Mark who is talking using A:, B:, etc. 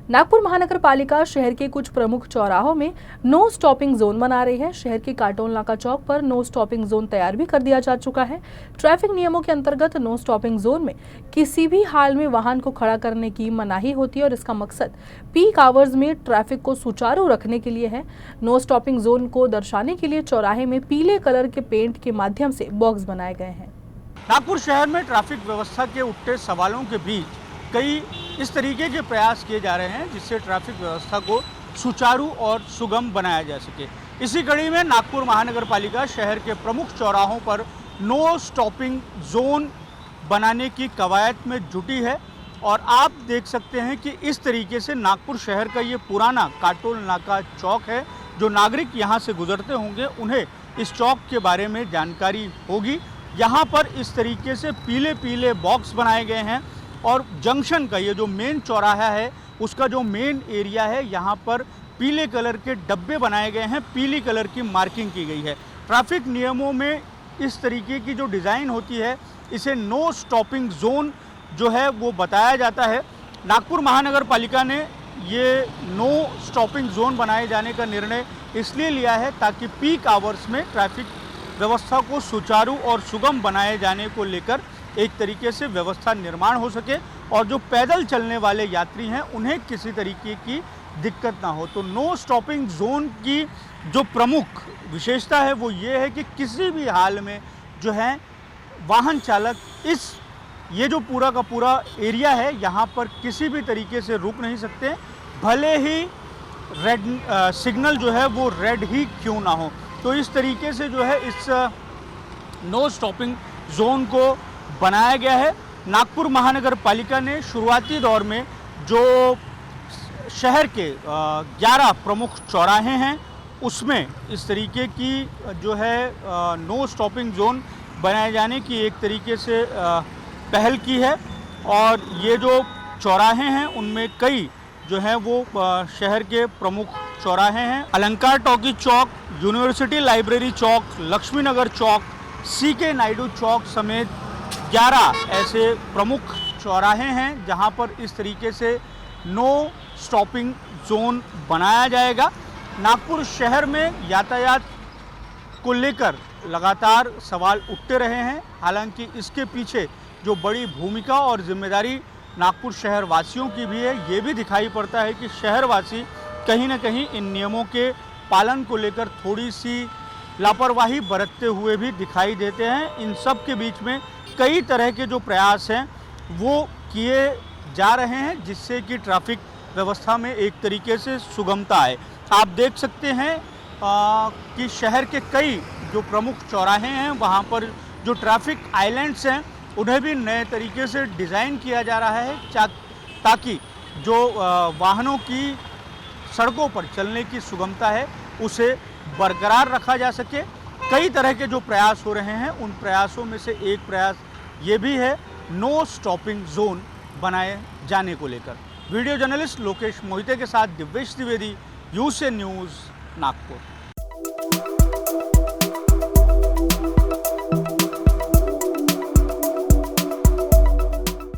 A: नागपुर महानगर पालिका शहर के कुछ प्रमुख चौराहों में नो स्टॉपिंग जोन बना रही है। शहर के काटोल नाका चौक पर नो स्टॉपिंग जोन तैयार भी कर दिया जा चुका है। ट्रैफिक नियमों के अंतर्गत नो स्टॉपिंग जोन में किसी भी हाल में वाहन को खड़ा करने की मनाही होती है और इसका मकसद पीक आवर्स में ट्रैफिक को सुचारू रखने के लिए है। नो स्टॉपिंग जोन को दर्शाने के लिए चौराहे में पीले कलर के पेंट के माध्यम से बॉक्स बनाए गए हैं।
B: नागपुर शहर में ट्रैफिक व्यवस्था के उठते सवालों के बीच कई इस तरीके के प्रयास किए जा रहे हैं जिससे ट्रैफिक व्यवस्था को सुचारू और सुगम बनाया जा सके। इसी कड़ी में नागपुर महानगर पालिका शहर के प्रमुख चौराहों पर नो स्टॉपिंग जोन बनाने की कवायद में जुटी है और आप देख सकते हैं कि इस तरीके से नागपुर शहर का ये पुराना काटोल नाका चौक है। जो नागरिक यहाँ से गुजरते होंगे उन्हें इस चौक के बारे में जानकारी होगी। यहाँ पर इस तरीके से पीले पीले बॉक्स बनाए गए हैं और जंक्शन का ये जो मेन चौराहा है उसका जो मेन एरिया है यहाँ पर पीले कलर के डब्बे बनाए गए हैं, पीली कलर की मार्किंग की गई है। ट्रैफिक नियमों में इस तरीके की जो डिज़ाइन होती है इसे नो स्टॉपिंग जोन जो है वो बताया जाता है। नागपुर महानगर पालिका ने ये नो स्टॉपिंग जोन बनाए जाने का निर्णय इसलिए लिया है ताकि पीक आवर्स में ट्रैफिक व्यवस्था को सुचारू और सुगम बनाए जाने को लेकर एक तरीके से व्यवस्था निर्माण हो सके और जो पैदल चलने वाले यात्री हैं उन्हें किसी तरीके की दिक्कत ना हो। तो नो स्टॉपिंग जोन की जो प्रमुख विशेषता है वो ये है कि किसी भी हाल में जो है वाहन चालक ये जो पूरा का पूरा एरिया है यहाँ पर किसी भी तरीके से रुक नहीं सकते, भले ही रेड सिग्नल जो है वो रेड ही क्यों ना हो। तो इस तरीके से जो है इस नो स्टॉपिंग जोन को बनाया गया है। नागपुर महानगर पालिका ने शुरुआती दौर में जो शहर के 11 प्रमुख चौराहे हैं उसमें इस तरीके की जो है नो स्टॉपिंग जोन बनाए जाने की एक तरीके से पहल की है और ये जो चौराहे हैं उनमें कई जो है वो शहर के प्रमुख चौराहे हैं। अलंकार टॉकी चौक, यूनिवर्सिटी लाइब्रेरी चौक, लक्ष्मी नगर चौक, CK नायडू चौक समेत 11 ऐसे प्रमुख चौराहे हैं जहां पर इस तरीके से नो स्टॉपिंग जोन बनाया जाएगा। नागपुर शहर में यातायात को लेकर लगातार सवाल उठते रहे हैं, हालांकि इसके पीछे जो बड़ी भूमिका और जिम्मेदारी नागपुर शहर वासियों की भी है। ये भी दिखाई पड़ता है कि शहरवासी कहीं ना कहीं इन नियमों के पालन को लेकर थोड़ी सी लापरवाही बरतते हुए भी दिखाई देते हैं। इन सब के बीच में कई तरह के जो प्रयास हैं वो किए जा रहे हैं जिससे कि ट्रैफिक व्यवस्था में एक तरीके से सुगमता आए। आप देख सकते हैं कि शहर के कई जो प्रमुख चौराहे हैं वहाँ पर जो ट्रैफिक आइलैंड्स हैं उन्हें भी नए तरीके से डिज़ाइन किया जा रहा है ताकि जो वाहनों की सड़कों पर चलने की सुगमता है उसे बरकरार रखा जा सके। कई तरह के जो प्रयास हो रहे हैं उन प्रयासों में से एक प्रयास ये भी है नो स्टॉपिंग जोन बनाए जाने को लेकर। वीडियो जर्नलिस्ट लोकेश मोहिते के साथ दिव्येश द्विवेदी, UC न्यूज़, नागपुर।